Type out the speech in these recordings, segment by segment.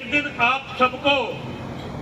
एक दिन आप सबको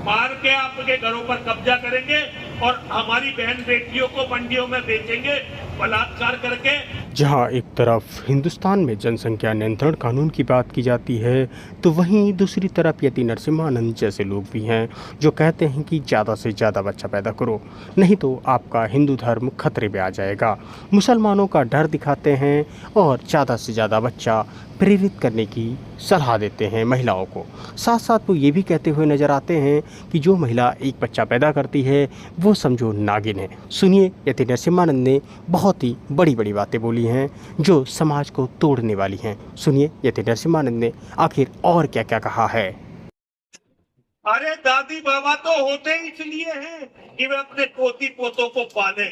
मार के आपके घरों पर कब्जा करेंगे और हमारी बहन बेटियों को मंडियों में बेचेंगे बलात्कार करके। जहां एक तरफ हिंदुस्तान में जनसंख्या नियंत्रण कानून की बात की जाती है तो वहीं दूसरी तरफ यति नरसिम्हानंद जैसे लोग भी हैं जो कहते हैं कि ज़्यादा से ज़्यादा बच्चा पैदा करो, नहीं तो आपका हिंदू धर्म खतरे में आ जाएगा। मुसलमानों का डर दिखाते हैं और ज़्यादा से ज़्यादा बच्चा प्रेरित करने की सलाह देते हैं महिलाओं को। साथ साथ वो ये भी कहते हुए नज़र आते हैं कि जो महिला एक बच्चा पैदा करती है वो समझो नागिन है। सुनिए, यति नरसिम्हानंद ने बहुत ही बड़ी बड़ी बातें बोली हैं जो समाज को तोड़ने वाली हैं। सुनिए यति नरसिम्हानंद ने आखिर और क्या क्या कहा है। अरे दादी बाबा तो होते ही इसलिए हैं कि वे अपने पोती पोतों को पाले।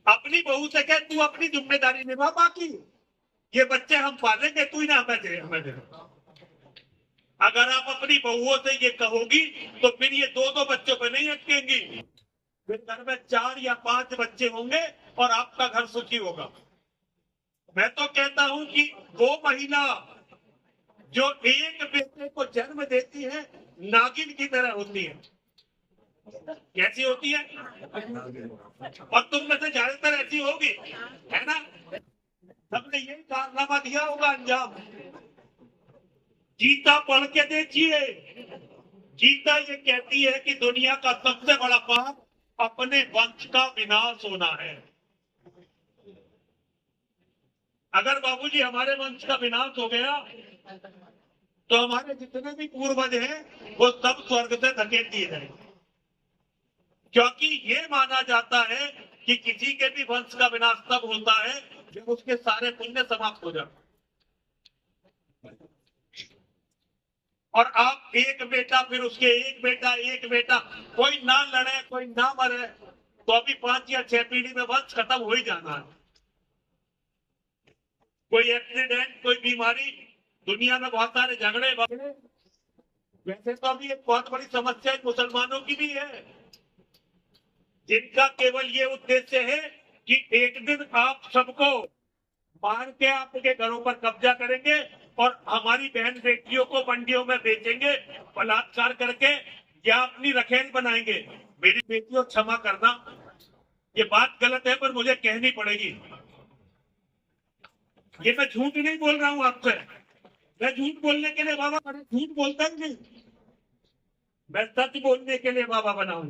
अपनी बहू से कह तू अपनी जिम्मेदारी निभा, बाकी ये बच्चे हम पालेंगे, तू ही ना हमें दे। अगर आप अपनी बहुओं से ये कहोगी तो फिर ये दो दो बच्चों पर नहीं अटकेंगी, फिर घर में 4 या 5 बच्चे होंगे और आपका घर सुखी होगा। मैं तो कहता हूं कि वो महिला जो एक बेटे को जन्म देती है नागिन की तरह होती है। कैसी होती है? और तुम में से ज्यादातर ऐसी होगी, है ना? सबने यही कारनामा दिया होगा अंजाम। गीता पढ़ के देखिए, गीता ये कहती है कि दुनिया का सबसे बड़ा पाप अपने वंश का विनाश होना है। अगर बाबूजी हमारे वंश का विनाश हो गया तो हमारे जितने भी पूर्वज हैं वो सब स्वर्ग से धकेल दिए जाएंगे, क्योंकि ये माना जाता है कि किसी के भी वंश का विनाश तब होता है जब उसके सारे पुण्य समाप्त हो जाते। और आप एक बेटा, फिर उसके एक बेटा, कोई ना लड़े कोई ना मरे तो अभी 5 या 6 पीढ़ी में वंश खत्म हो ही जाना है। कोई एक्सीडेंट, कोई बीमारी, दुनिया में बहुत सारे झगड़े बगड़े। वैसे तो अभी एक बहुत बड़ी समस्या मुसलमानों की भी है, जिनका केवल ये उद्देश्य है कि एक दिन आप सबको मार के आपके घरों पर कब्जा करेंगे और हमारी बहन बेटियों को मंडियों में बेचेंगे बलात्कार करके या अपनी रखेल बनाएंगे। मेरी बेटियों क्षमा करना, ये बात गलत है पर मुझे कहनी पड़ेगी। ये मैं झूठ नहीं बोल रहा हूं आपसे, मैं झूठ बोलने के लिए बाबा बने, झूठ बोलता ही नहीं, मैं सच बोलने के लिए बाबा बना हूं।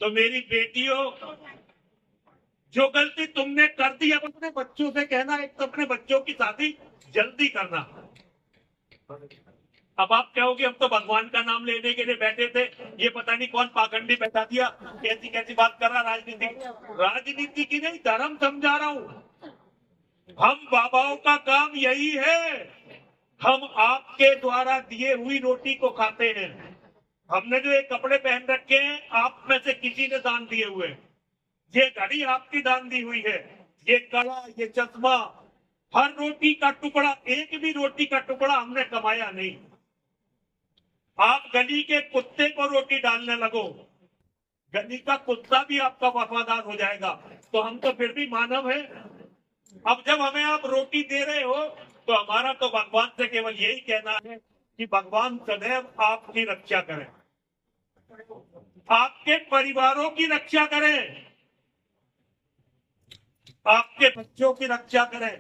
तो मेरी बेटियों, जो गलती तुमने कर दी अब अपने बच्चों से कहना, एक तो अपने बच्चों की शादी जल्दी करना। अब आप कहोगे हम तो भगवान का नाम लेने के लिए बैठे थे, ये पता नहीं कौन पाखंडी बैठा दिया, कैसी कैसी बात कर रहा। राजनीति की नहीं, धर्म समझा रहा हूं। हम बाबाओं का काम यही है, हम आपके द्वारा दिए हुई रोटी को खाते हैं। हमने जो ये कपड़े पहन रखे हैं आप में से किसी ने दान दिए हुए, ये घड़ी आपकी दान दी हुई है, ये कड़ा, ये चश्मा, हर रोटी का टुकड़ा, एक भी रोटी का टुकड़ा हमने कमाया नहीं। आप गली के कुत्ते को रोटी डालने लगो, गली का कुत्ता भी आपका वफादार हो जाएगा। तो हम तो फिर भी मानव हैं। अब जब हमें आप रोटी दे रहे हो तो हमारा तो भगवान से केवल यही कहना है कि भगवान सदैव आपकी रक्षा करें, आपके परिवारों की रक्षा करें, आपके बच्चों की रक्षा करें,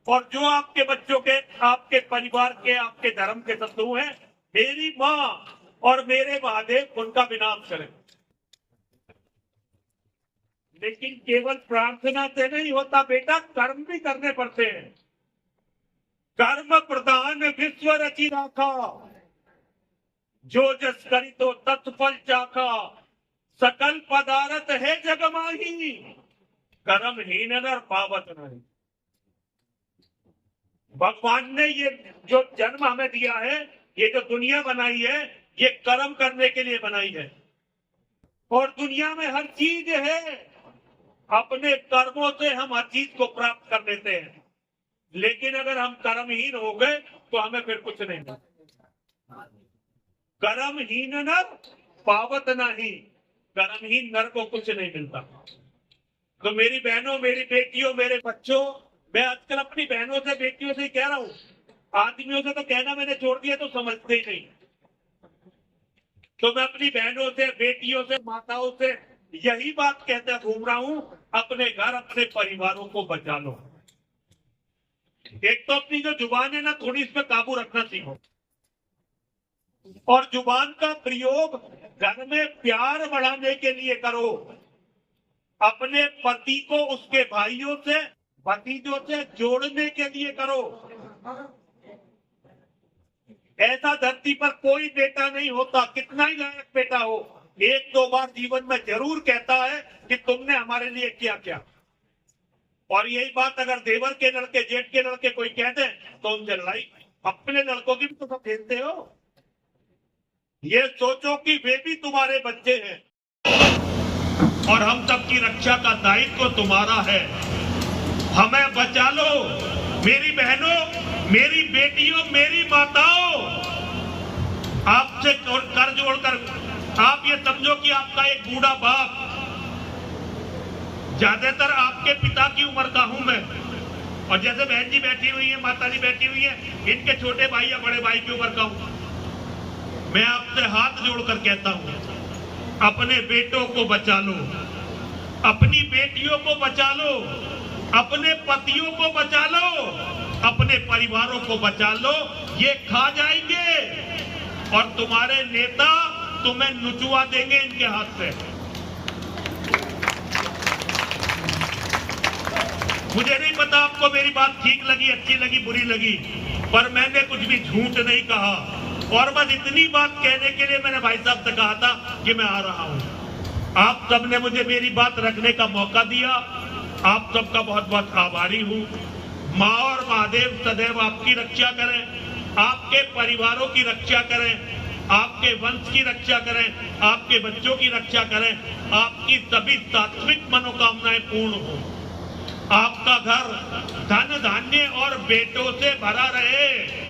और जो आपके बच्चों के, आपके परिवार के, आपके धर्म के शत्रु हैं, मेरी माँ और मेरे महादेव उनका विनाश करें। लेकिन केवल प्रार्थना से नहीं होता बेटा, कर्म भी करने पड़ते हैं। कर्म प्रधान विश्व रची राखा, जो जस करी तो तत्फल चाखा, सकल पदार्थ है जग माही, कर्महीन नर पावत नहीं। भगवान ने ये जो जन्म हमें दिया है, ये जो दुनिया बनाई है, ये कर्म करने के लिए बनाई है। और दुनिया में हर चीज है, अपने कर्मों से हम हर चीज को प्राप्त कर लेते हैं। लेकिन अगर हम कर्महीन हो गए तो हमें फिर कुछ नहीं मिलता। कर्महीन नर पावत नहीं, कर्महीन नर को कुछ नहीं मिलता। तो मेरी बहनों, मेरी बेटियों, मेरे बच्चों, मैं आजकल अपनी बहनों से, बेटियों से कह रहा हूं, आदमियों से तो कहना मैंने छोड़ दिया तो समझते ही नहीं। तो मैं अपनी बहनों से, बेटियों से, माताओं से यही बात कहते घूम रहा हूं, अपने घर, अपने परिवारों को बचा लो। एक तो अपनी जो जुबान है ना, थोड़ी इस पे काबू रखना सीखो, और जुबान का प्रयोग घर में प्यार बढ़ाने के लिए करो। अपने पति को उसके भाइयों से, भतीजों से जोड़ने के लिए करो। ऐसा धरती पर कोई बेटा नहीं होता, कितना ही लायक बेटा हो, एक दो बार जीवन में जरूर कहता है कि तुमने हमारे लिए क्या क्या। और यही बात अगर देवर के लड़के, जेठ के लड़के कोई कह दे तो उनसे लड़ाई। अपने लड़कों की भी तो सब खेलते हो। ये सोचो कि वे भी तुम्हारे बच्चे हैं और हम सबकी रक्षा का दायित्व तुम्हारा है। हमें बचा लो मेरी बहनों, मेरी बेटियों, मेरी माताओं। आपसे कर जोड़कर आप ये समझो कि आपका एक बूढ़ा बाप, ज्यादातर आपके पिता की उम्र का हूं मैं, और जैसे बहन जी बैठी हुई है, माता जी बैठी हुई है, इनके छोटे भाई या बड़े भाई की उम्र का हूं। मैं आपसे हाथ जोड़कर कहता हूं, अपने बेटों को बचा लो, अपनी बेटियों को बचा लो, अपने पतियों को बचा लो, अपने परिवारों को बचा लो। ये खा जाएंगे और तुम्हारे नेता तुम्हें नुचवा देंगे इनके हाथ से। मुझे नहीं पता आपको मेरी बात ठीक लगी, अच्छी लगी, बुरी लगी, पर मैंने कुछ भी झूठ नहीं कहा। और बस इतनी बात कहने के लिए मैंने भाई साहब से कहा था कि मैं आ रहा हूं। आप सबने मुझे मेरी बात रखने का मौका दिया, आप सबका बहुत बहुत आभारी हूं। माँ और महादेव सदैव आपकी रक्षा करें, आपके परिवारों की रक्षा करें, आपके वंश की रक्षा करें, आपके बच्चों की रक्षा करें, आपकी सभी सात्विक मनोकामनाएं पूर्ण हो। आपका घर धन धान्य और बेटों से भरा रहे।